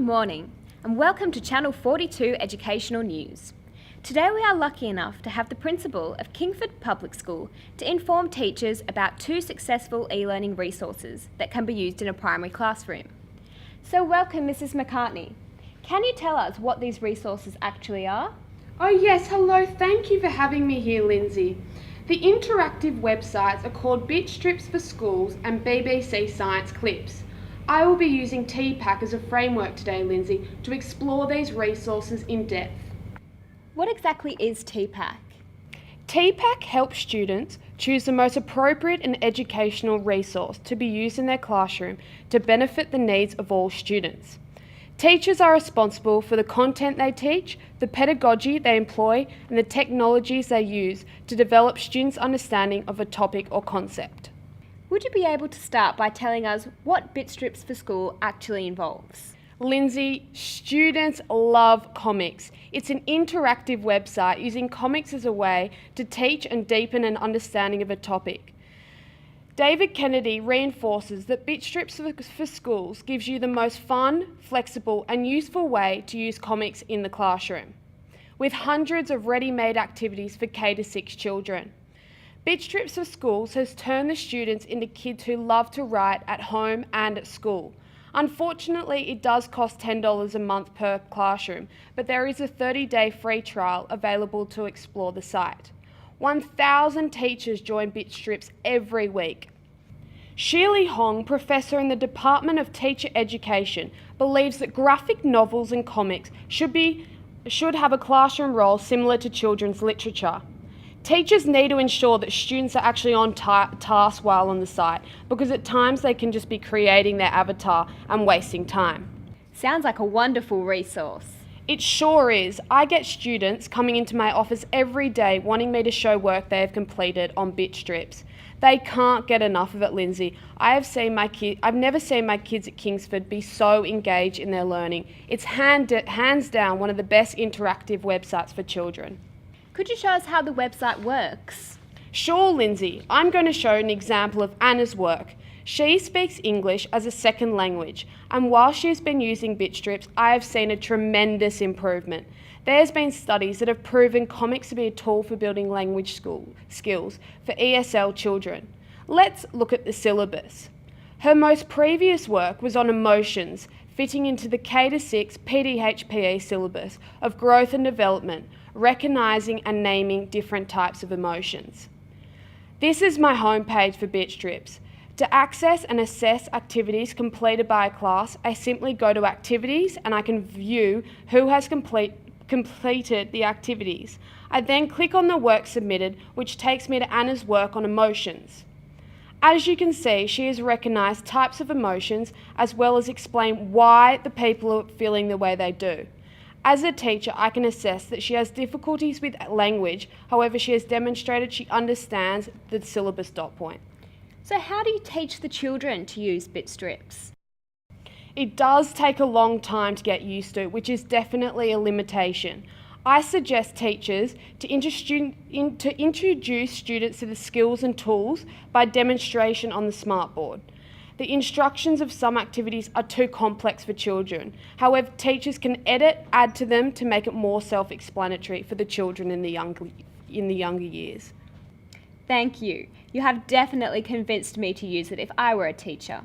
morning and welcome to Channel 42 Educational News. Today we are lucky enough to have the Principal of Kingsford Public School to inform teachers about two successful e-learning resources that can be used in a primary classroom. So welcome Mrs. McCartney. Can you tell us what these resources actually are? Oh yes, hello, thank you for having me here, Lindsay. The interactive websites are called Bit Strips for Schools and BBC Science Clips. I will be using TPAC as a framework today, Lindsay, to explore these resources in depth. What exactly is TPAC? TPAC helps students choose the most appropriate and educational resource to be used in their classroom to benefit the needs of all students. Teachers are responsible for the content they teach, the pedagogy they employ, and the technologies they use to develop students' understanding of a topic or concept. Would you be able to start by telling us what Bit Strips for School actually involves? Lindsay, students love comics. It's an interactive website using comics as a way to teach and deepen an understanding of a topic. David Kennedy reinforces that Bit Strips for Schools gives you the most fun, flexible and useful way to use comics in the classroom, with hundreds of ready-made activities for K-6 children. Bit Strips for Schools has turned the students into kids who love to write at home and at school. Unfortunately, it does cost $10 a month per classroom, but there is a 30-day free trial available to explore the site. 1,000 teachers join Bit Strips every week. Sheely Hong, professor in the Department of Teacher Education, believes that graphic novels and comics should have a classroom role similar to children's literature. Teachers need to ensure that students are actually on task while on the site, because at times they can just be creating their avatar and wasting time. Sounds like a wonderful resource. It sure is. I get students coming into my office every day wanting me to show work they have completed on Bit Strips. They can't get enough of it, Lindsay. I've never seen my kids at Kingsford be so engaged in their learning. It's hands down one of the best interactive websites for children. Could you show us how the website works? Sure, Lindsay. I'm going to show an example of Anna's work. She speaks English as a second language, and while she's been using Bit Strips, I have seen a tremendous improvement. There's been studies that have proven comics to be a tool for building language skills for ESL children. Let's look at the syllabus. Her most previous work was on emotions, fitting into the K-6 PDHPE syllabus of growth and development, recognising and naming different types of emotions. This is my homepage for Bit Strips. To access and assess activities completed by a class, I simply go to Activities and I can view who has completed the activities. I then click on the work submitted, which takes me to Anna's work on emotions. As you can see, she has recognised types of emotions as well as explain why the people are feeling the way they do. As a teacher, I can assess that she has difficulties with language, however she has demonstrated she understands the syllabus dot point. So how do you teach the children to use Bit Strips? It does take a long time to get used to, which is definitely a limitation. I suggest teachers to introduce students to the skills and tools by demonstration on the smartboard. The instructions of some activities are too complex for children. However, teachers can add to them to make it more self-explanatory for the children in the younger years. Thank you. You have definitely convinced me to use it if I were a teacher.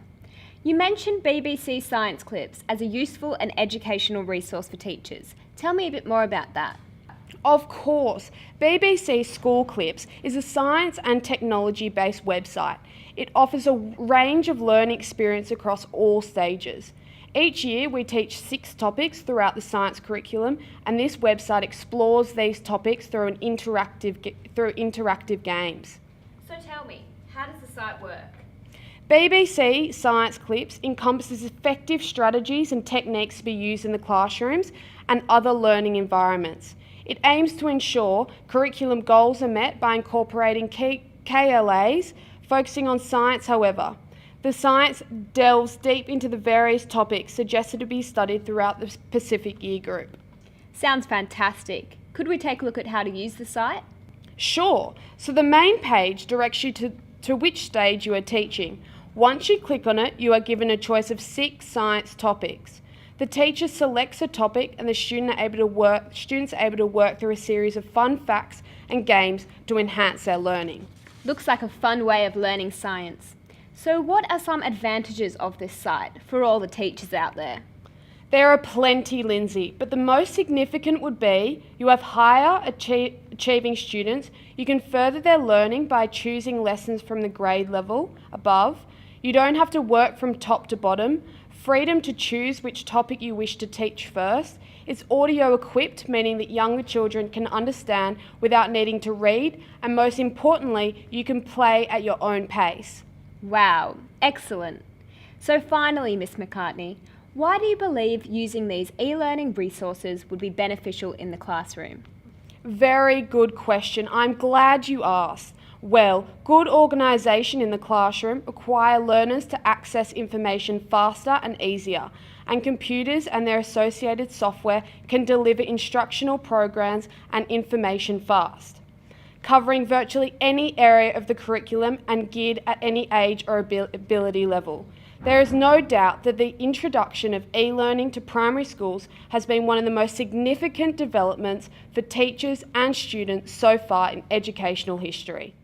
You mentioned BBC Science Clips as a useful and educational resource for teachers. Tell me a bit more about that. Of course, BBC School Clips is a science and technology-based website. It offers a range of learning experience across all stages. Each year we teach 6 topics throughout the science curriculum, and this website explores these topics through interactive games. So tell me, how does the site work? BBC Science Clips encompasses effective strategies and techniques to be used in the classrooms and other learning environments. It aims to ensure curriculum goals are met by incorporating KLAs, focusing on science, however. The science delves deep into the various topics suggested to be studied throughout the Pacific Year Group. Sounds fantastic. Could we take a look at how to use the site? Sure. So the main page directs you to which stage you are teaching. Once you click on it, you are given a choice of 6 science topics. The teacher selects a topic and the students are able to work through a series of fun facts and games to enhance their learning. Looks like a fun way of learning science. So what are some advantages of this site for all the teachers out there? There are plenty, Lindsay, but the most significant would be you have higher achieving students. You can further their learning by choosing lessons from the grade level above. You don't have to work from top to bottom. Freedom to choose which topic you wish to teach first. It's audio equipped, meaning that younger children can understand without needing to read. And most importantly, you can play at your own pace. Wow, excellent. So finally, Miss McCartney, why do you believe using these e-learning resources would be beneficial in the classroom? Very good question. I'm glad you asked. Well, good organisation in the classroom require learners to access information faster and easier, and computers and their associated software can deliver instructional programs and information fast, covering virtually any area of the curriculum and geared at any age or ability level. There is no doubt that the introduction of e-learning to primary schools has been one of the most significant developments for teachers and students so far in educational history.